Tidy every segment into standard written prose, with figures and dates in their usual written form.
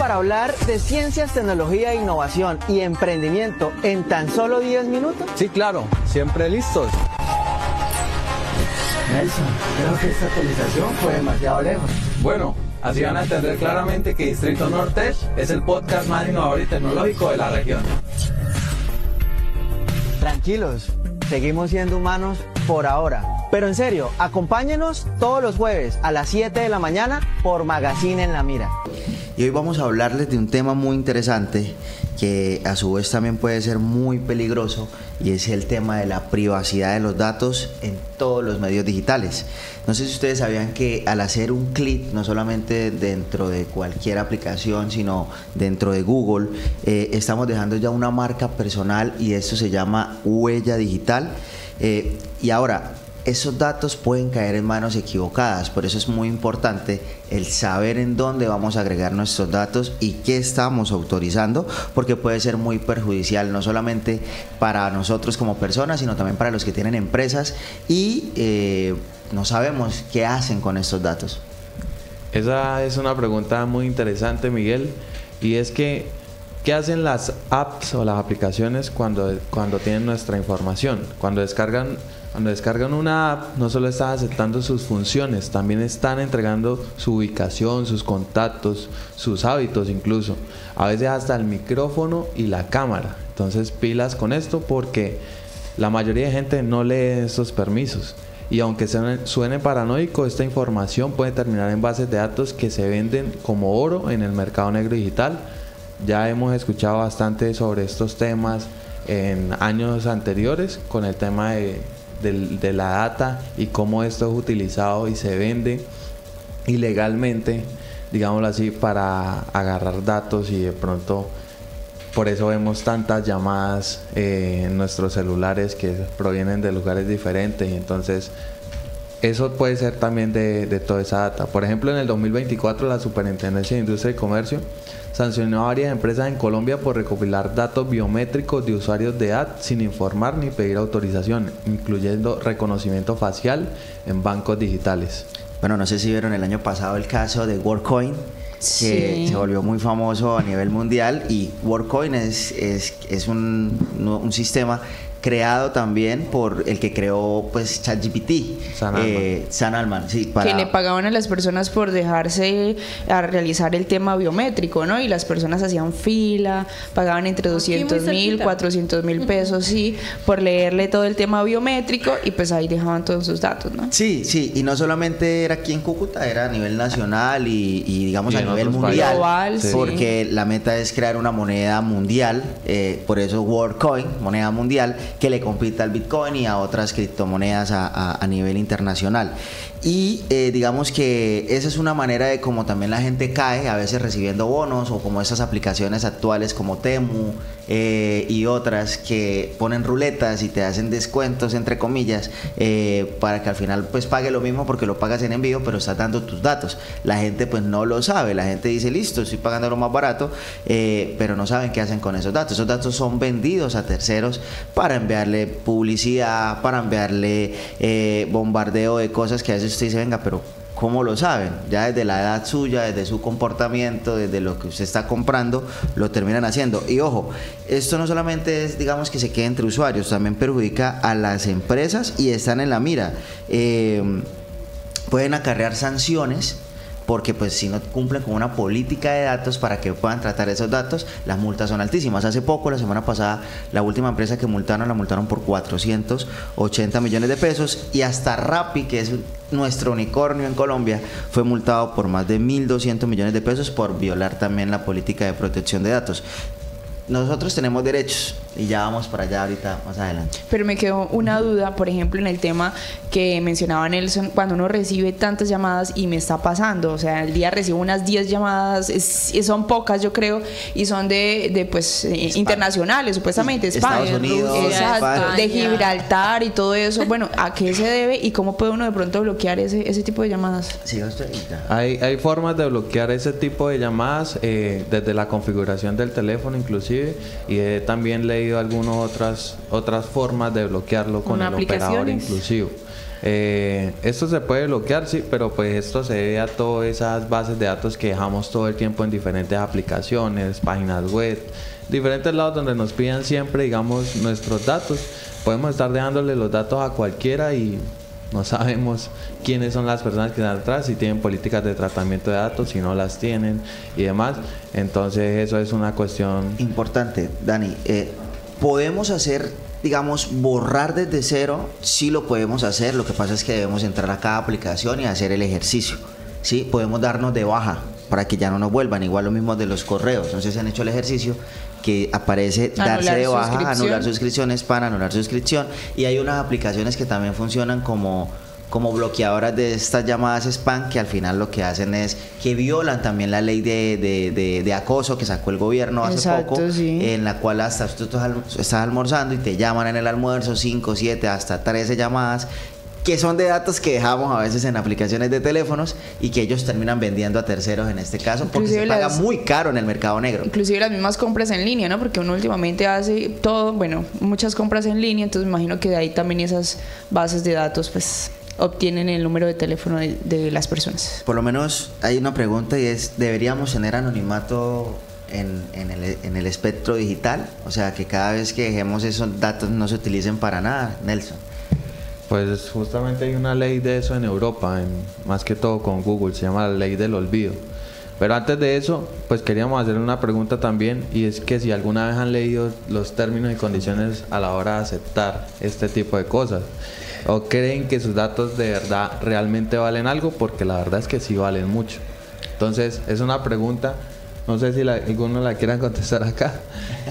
para hablar de ciencias, tecnología, innovación y emprendimiento en tan solo 10 minutos? Sí, claro, siempre listos. Nelson, creo que esta actualización fue demasiado lejos. Bueno, así van a entender claramente que Distrito Norte es el podcast más innovador y tecnológico de la región. Tranquilos, seguimos siendo humanos por ahora. Pero en serio, acompáñenos todos los jueves a las 7 de la mañana por Magazine en la Mira. Y hoy vamos a hablarles de un tema muy interesante que a su vez también puede ser muy peligroso, y es el tema de la privacidad de los datos en todos los medios digitales. No sé si ustedes sabían que al hacer un clic, no solamente dentro de cualquier aplicación, sino dentro de Google, estamos dejando ya una marca personal, y esto se llama huella digital. Y ahora, esos datos pueden caer en manos equivocadas, por eso es muy importante el saber en dónde vamos a agregar nuestros datos y qué estamos autorizando, porque puede ser muy perjudicial, no solamente para nosotros como personas, sino también para los que tienen empresas y no sabemos qué hacen con estos datos. Esa es una pregunta muy interesante, Miguel, y es que ¿qué hacen las apps o las aplicaciones cuando tienen nuestra información? Cuando descargan una app, no solo están aceptando sus funciones, también están entregando su ubicación, sus contactos, sus hábitos incluso. A veces hasta el micrófono y la cámara. Entonces pilas con esto, porque la mayoría de gente no lee estos permisos. Y aunque suene paranoico, esta información puede terminar en bases de datos que se venden como oro en el mercado negro digital. Ya hemos escuchado bastante sobre estos temas en años anteriores con el tema de la data y cómo esto es utilizado y se vende ilegalmente, digámoslo así, para agarrar datos, y de pronto por eso vemos tantas llamadas en nuestros celulares que provienen de lugares diferentes, y entonces eso puede ser también de toda esa data. Por ejemplo, en el 2024 la Superintendencia de Industria y Comercio sancionó a varias empresas en Colombia por recopilar datos biométricos de usuarios de app sin informar ni pedir autorización, incluyendo reconocimiento facial en bancos digitales. Bueno, no sé si vieron el año pasado el caso de WorldCoin, que se volvió muy famoso a nivel mundial, y WorldCoin es un sistema creado también por el que creó pues ChatGPT, Sam Altman, sí, que le pagaban a las personas por dejarse a realizar el tema biométrico, ¿no? Y las personas hacían fila, pagaban entre 200,000, 400,000 pesos, sí, por leerle todo el tema biométrico, y pues ahí dejaban todos sus datos, ¿no? Sí, sí, y no solamente era aquí en Cúcuta, era a nivel nacional y digamos a nivel mundial, global, porque la meta es crear una moneda mundial, por eso WorldCoin, moneda mundial, que le compita al Bitcoin y a otras criptomonedas a nivel internacional. Y digamos que esa es una manera de cómo también la gente cae, a veces recibiendo bonos, o como esas aplicaciones actuales como Temu y otras que ponen ruletas y te hacen descuentos entre comillas, para que al final pues pague lo mismo, porque lo pagas en envío, pero estás dando tus datos. La gente pues no lo sabe, la gente dice listo, estoy pagando lo más barato, pero no saben qué hacen con esos datos. Esos datos son vendidos a terceros para enviarle publicidad, para enviarle bombardeo de cosas que a veces usted dice, venga, pero ¿cómo lo saben? Ya desde la edad suya, desde su comportamiento, desde lo que usted está comprando, lo terminan haciendo. Y ojo, esto no solamente es, digamos, que se quede entre usuarios, también perjudica a las empresas y están en la mira. Pueden acarrear sanciones, porque pues si no cumplen con una política de datos para que puedan tratar esos datos, las multas son altísimas. Hace poco, la semana pasada, la última empresa que multaron, la multaron por 480 millones de pesos, y hasta Rappi, que es nuestro unicornio en Colombia, fue multado por más de 1.200 millones de pesos por violar también la política de protección de datos. Nosotros tenemos derechos, y ya vamos para allá ahorita más adelante. Pero me quedó una duda, por ejemplo, en el tema que mencionaba Nelson, cuando uno recibe tantas llamadas, y me está pasando, o sea, al día recibo unas 10 llamadas, son pocas yo creo, y son de pues internacionales, supuestamente, España, Estados Unidos, exacto, de Gibraltar y todo eso. Bueno, ¿a qué se debe y cómo puede uno de pronto bloquear ese tipo de llamadas? Sí, hay formas de bloquear ese tipo de llamadas, desde la configuración del teléfono inclusive, y he también leído algunas otras formas de bloquearlo con el operador inclusivo. Esto se puede bloquear, sí, pero pues esto se debe a todas esas bases de datos que dejamos todo el tiempo en diferentes aplicaciones, páginas web, diferentes lados donde nos pidan siempre, digamos, nuestros datos. Podemos estar dejándole los datos a cualquiera y no sabemos quiénes son las personas que están atrás, si tienen políticas de tratamiento de datos, si no las tienen y demás. Entonces eso es una cuestión importante. Dani, podemos hacer, digamos, borrar desde cero. Sí lo podemos hacer, lo que pasa es que debemos entrar a cada aplicación y hacer el ejercicio, ¿sí? Podemos darnos de baja para que ya no nos vuelvan, igual lo mismo de los correos. No sé si han hecho el ejercicio que aparece darse de baja, anular suscripciones, para anular suscripción, y hay unas aplicaciones que también funcionan como bloqueadoras de estas llamadas spam, que al final lo que hacen es que violan también la ley de acoso que sacó el gobierno hace poco, sí, en la cual hasta tú estás almorzando y te llaman en el almuerzo 5, 7, hasta 13 llamadas que son de datos que dejamos a veces en aplicaciones de teléfonos y que ellos terminan vendiendo a terceros en este caso, porque inclusive se paga muy caro en el mercado negro. Inclusive las mismas compras en línea, ¿no? Porque uno últimamente hace todo, bueno, muchas compras en línea, entonces me imagino que de ahí también esas bases de datos pues obtienen el número de teléfono de las personas. Por lo menos hay una pregunta y es, ¿deberíamos tener anonimato en el espectro digital? O sea, que cada vez que dejemos esos datos no se utilicen para nada, Nelson. Pues justamente hay una ley de eso en Europa, más que todo con Google, se llama la ley del olvido. Pero antes de eso, pues queríamos hacer una pregunta también, y es que si alguna vez han leído los términos y condiciones a la hora de aceptar este tipo de cosas, o creen que sus datos de verdad realmente valen algo, porque la verdad es que sí valen mucho. Entonces, es una pregunta, no sé si alguno la quieran contestar acá,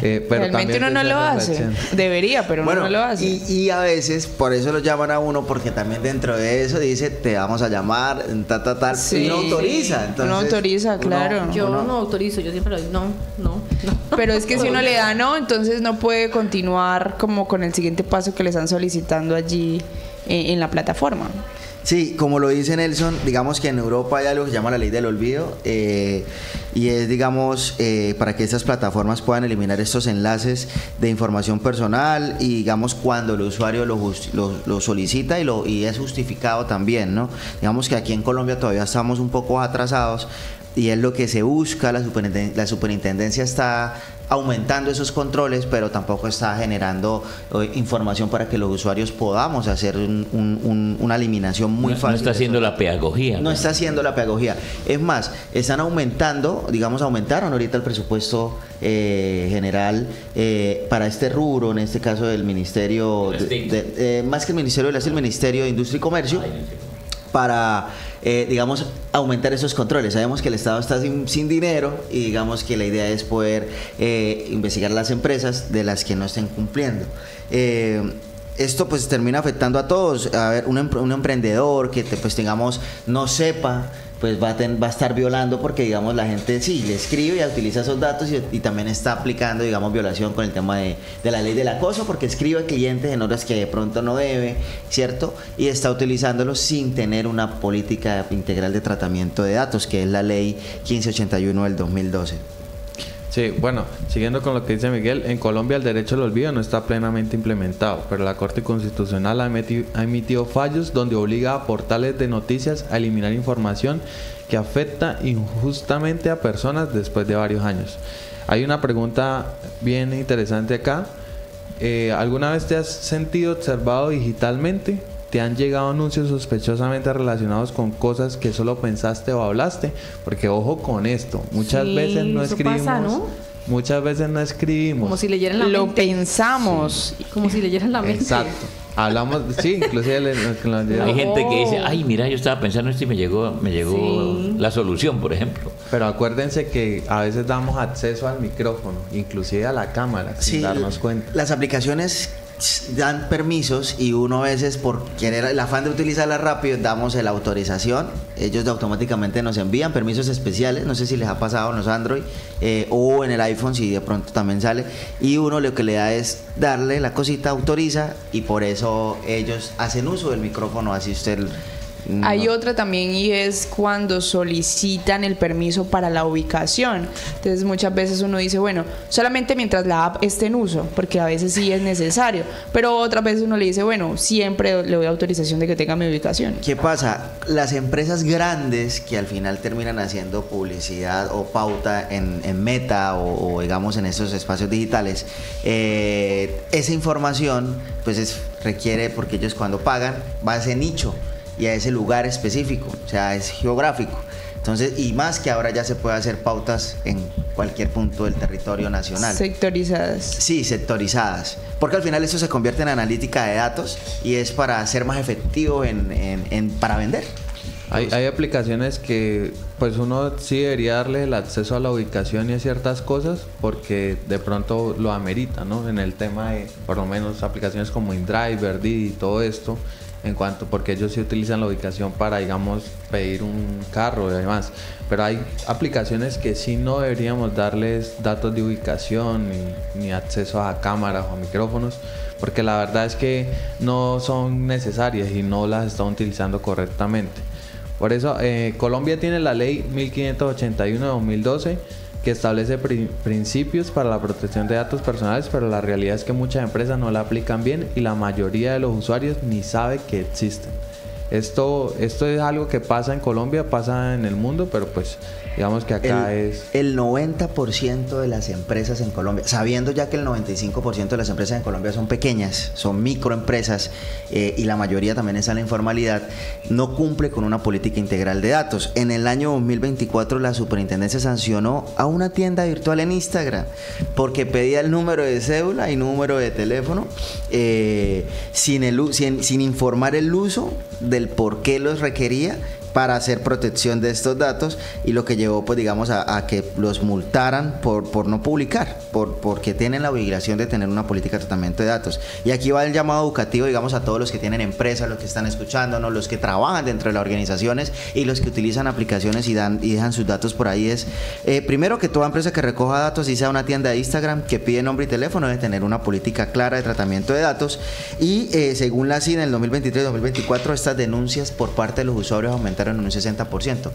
pero realmente uno no lo hace, debería, pero bueno, uno no lo hace. Y a veces, por eso lo llaman a uno, porque también dentro de eso dice, te vamos a llamar, tal, sí, y no autoriza. Entonces, no autoriza, claro. Yo no autorizo, yo siempre lo digo, no. Pero es que si uno le da no, entonces no puede continuar como con el siguiente paso que le están solicitando allí en la plataforma. Sí, como lo dice Nelson, digamos que en Europa hay algo que se llama la ley del olvido, y es, digamos, para que estas plataformas puedan eliminar estos enlaces de información personal, y digamos cuando el usuario lo solicita y es justificado también, ¿no? Digamos que aquí en Colombia todavía estamos un poco atrasados, y es lo que se busca. La superintendencia está aumentando esos controles, pero tampoco está generando información para que los usuarios podamos hacer una eliminación muy fácil. No está haciendo la pedagogía. No está haciendo la pedagogía. Es más, están aumentando, digamos, aumentaron ahorita el presupuesto general para este rubro, en este caso del Ministerio, más que el Ministerio es el Ministerio de Industria y Comercio, para, digamos, aumentar esos controles. Sabemos que el Estado está sin dinero, y digamos que la idea es poder investigar las empresas de las que no estén cumpliendo. Esto pues termina afectando a todos. A ver, un emprendedor que pues digamos no sepa, pues va a estar violando, porque digamos la gente sí le escribe y utiliza esos datos, y también está aplicando, digamos, violación con el tema de la ley del acoso, porque escribe a clientes en horas que de pronto no debe, ¿cierto? Y está utilizándolos sin tener una política integral de tratamiento de datos, que es la ley 1581 del 2012. Sí, bueno, siguiendo con lo que dice Miguel, en Colombia el derecho al olvido no está plenamente implementado, pero la Corte Constitucional ha emitido fallos donde obliga a portales de noticias a eliminar información que afecta injustamente a personas después de varios años. Hay una pregunta bien interesante acá. ¿Alguna vez te has sentido observado digitalmente? ¿Te han llegado anuncios sospechosamente relacionados con cosas que solo pensaste o hablaste? Porque ojo con esto, muchas veces no escribimos. Pasa, ¿no? Muchas veces no escribimos. Como si leyeran la mente. Lo pensamos. Sí. Como si leyeran la mente. Exacto. Hablamos, sí, inclusive hay gente que dice, ay, mira, yo estaba pensando esto y me llegó sí, la solución, por ejemplo. Pero acuérdense que a veces damos acceso al micrófono, inclusive a la cámara, sí, sin darnos cuenta. Las aplicaciones dan permisos, y uno a veces, por querer el afán de utilizarla rápido, damos la autorización. Ellos automáticamente nos envían permisos especiales, no sé si les ha pasado en los Android o en el iPhone, si de pronto también sale, y uno lo que le da es darle la cosita, autoriza, y por eso ellos hacen uso del micrófono, así usted Hay otra también, y es cuando solicitan el permiso para la ubicación. Entonces muchas veces uno dice, bueno, solamente mientras la app esté en uso, porque a veces sí es necesario, pero otras veces uno le dice, bueno, siempre le doy autorización de que tenga mi ubicación. ¿Qué pasa? Las empresas grandes que al final terminan haciendo publicidad o pauta en Meta o digamos en esos espacios digitales, esa información pues requiere, porque ellos cuando pagan va a ese nicho y a ese lugar específico, o sea, es geográfico. Entonces, y más que ahora ya se puede hacer pautas en cualquier punto del territorio nacional. Sectorizadas. Sí, sectorizadas. Porque al final eso se convierte en analítica de datos y es para ser más efectivo para vender. Hay aplicaciones que pues uno sí debería darle el acceso a la ubicación y a ciertas cosas porque de pronto lo amerita, ¿no? En el tema de, por lo menos, aplicaciones como InDrive, Didi y todo esto, porque ellos sí utilizan la ubicación para, digamos, pedir un carro y demás. Pero hay aplicaciones que sí no deberíamos darles datos de ubicación ni acceso a cámaras o a micrófonos, porque la verdad es que no son necesarias y no las están utilizando correctamente. Por eso, Colombia tiene la ley 1581 de 2012 que establece principios para la protección de datos personales, pero la realidad es que muchas empresas no la aplican bien y la mayoría de los usuarios ni sabe que existen. Esto es algo que pasa en Colombia, pasa en el mundo, pero pues digamos que acá el 90% de las empresas en Colombia, sabiendo ya que el 95% de las empresas en Colombia son pequeñas, son microempresas, y la mayoría también está en la informalidad, no cumple con una política integral de datos. En el año 2024 la superintendencia sancionó a una tienda virtual en Instagram porque pedía el número de cédula y número de teléfono sin informar el uso del por qué los requería para hacer protección de estos datos, y lo que llevó pues digamos a que los multaran por no publicar, porque tienen la obligación de tener una política de tratamiento de datos. Y aquí va el llamado educativo, digamos, a todos los que tienen empresas, los que están escuchándonos, los que trabajan dentro de las organizaciones y los que utilizan aplicaciones y dejan sus datos por ahí. Primero, que toda empresa que recoja datos, si sea una tienda de Instagram que pide nombre y teléfono, debe tener una política clara de tratamiento de datos. Y según la CIN, en el 2023 y 2024 estas denuncias por parte de los usuarios aumentaron en un 60%,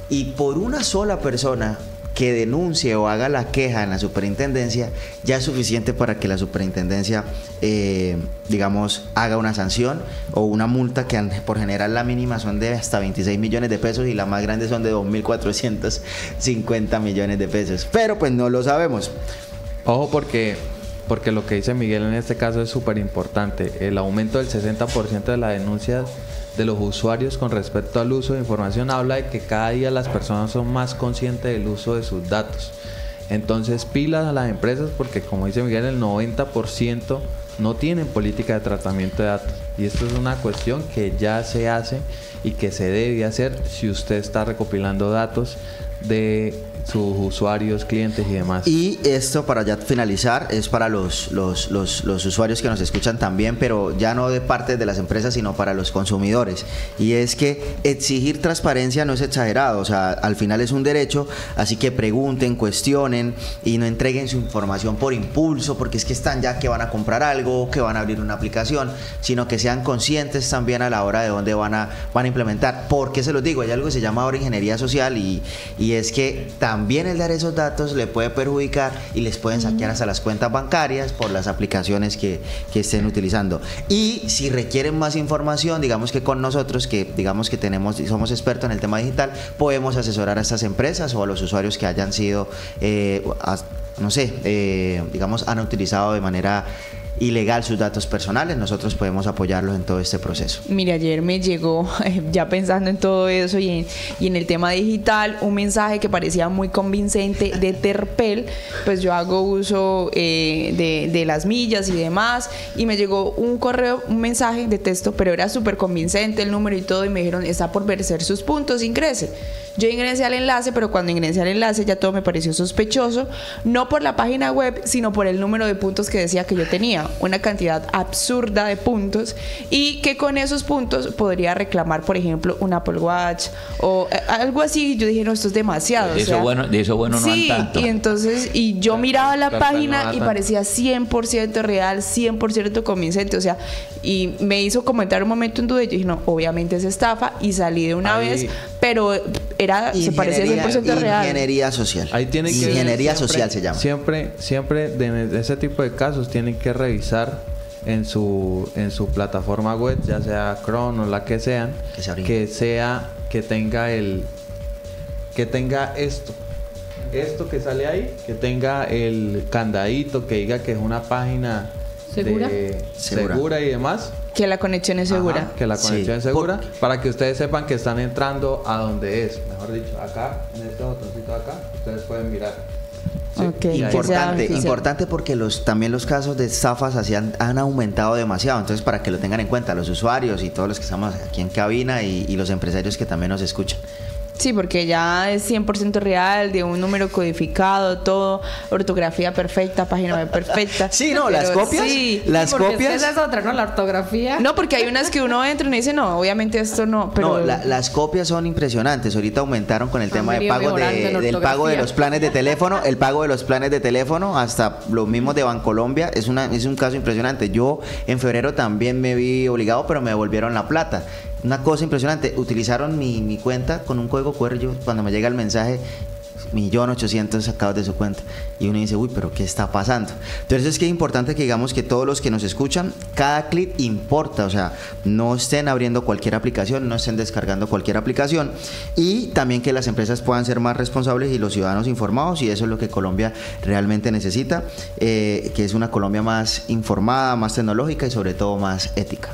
y por una sola persona que denuncie o haga la queja en la superintendencia ya es suficiente para que la superintendencia digamos haga una sanción o una multa, que por general la mínima son de hasta 26 millones de pesos y la más grande son de 2.450 millones de pesos, pero pues no lo sabemos. Ojo, porque lo que dice Miguel en este caso es súper importante. El aumento del 60% de las denuncias de los usuarios con respecto al uso de información habla de que cada día las personas son más conscientes del uso de sus datos. Entonces, pilas a las empresas, porque como dice Miguel, el 90% no tienen política de tratamiento de datos, y esto es una cuestión que ya se hace y que se debe hacer si usted está recopilando datos de sus usuarios, clientes y demás. Y esto, para ya finalizar, es para los usuarios que nos escuchan también, pero ya no de parte de las empresas, sino para los consumidores. Y es que exigir transparencia no es exagerado, o sea, al final es un derecho, así que pregunten, cuestionen y no entreguen su información por impulso, porque es que están ya que van a comprar algo, que van a abrir una aplicación, sino que sean conscientes también a la hora de dónde van a implementar. ¿Por qué se los digo? Hay algo que se llama ahora ingeniería social, y es que también el dar esos datos le puede perjudicar y les pueden saquear hasta las cuentas bancarias por las aplicaciones que estén utilizando. Y si requieren más información, digamos que con nosotros, que digamos que somos expertos en el tema digital, podemos asesorar a estas empresas o a los usuarios que hayan sido, digamos, han utilizado de manera ilegal sus datos personales. Nosotros podemos apoyarlos en todo este proceso. Mire, ayer me llegó, ya pensando en todo eso y en el tema digital, un mensaje que parecía muy convincente de Terpel. Pues yo hago uso de las millas y demás, y me llegó un mensaje de texto, pero era súper convincente el número y todo, y me dijeron: está por vencer sus puntos, ingrese. Yo ingresé al enlace, pero cuando ingresé al enlace ya todo me pareció sospechoso, no por la página web, sino por el número de puntos que decía que yo tenía, una cantidad absurda de puntos, y que con esos puntos podría reclamar, por ejemplo, un Apple Watch o algo así. Yo dije, no, esto es demasiado. De eso bueno no sí, han tanto. Y entonces, y yo miraba la página y parecía 100% real, 100% convincente, o sea, y me hizo comentar un momento en duda y yo dije, no, obviamente es estafa, y salí de una vez, pero se parecía 100% real. Ingeniería social. Ahí tiene que Ingeniería social se llama. Siempre de ese tipo de casos tienen que revisar en su plataforma web, ya sea Chrome o la que sean, que tenga esto que sale ahí, que tenga el candadito que diga que es una página segura y demás. Que la conexión es segura. Ajá, que la conexión es segura, para que ustedes sepan que están entrando a donde es. Mejor dicho, acá, en este botoncito acá, ustedes pueden mirar. Sí. Okay, importante porque también los casos de estafas han aumentado demasiado, entonces para que lo tengan en cuenta los usuarios y todos los que estamos aquí en cabina y los empresarios que también nos escuchan. Sí, porque ya es 100% real, de un número codificado, todo, ortografía perfecta, página web perfecta. Sí, no, las copias. Sí, las copias. Esa es otra, ¿no? La ortografía. No, porque hay unas que uno entra y dice, no, obviamente esto no. Pero... No, las copias son impresionantes. Ahorita aumentaron con el tema de pago del pago de los planes de teléfono, el pago de los planes de teléfono, hasta los mismos de Bancolombia. Es un caso impresionante. Yo en febrero también me vi obligado, pero me devolvieron la plata. Una cosa impresionante, utilizaron mi cuenta con un código QR. Yo, cuando me llega el mensaje, 1.800.000 sacados de su cuenta, y uno dice, uy, pero ¿qué está pasando? Entonces es que es importante que digamos que todos los que nos escuchan, cada clic importa, o sea, no estén abriendo cualquier aplicación, no estén descargando cualquier aplicación, y también que las empresas puedan ser más responsables y los ciudadanos informados, y eso es lo que Colombia realmente necesita, que es una Colombia más informada, más tecnológica y sobre todo más ética.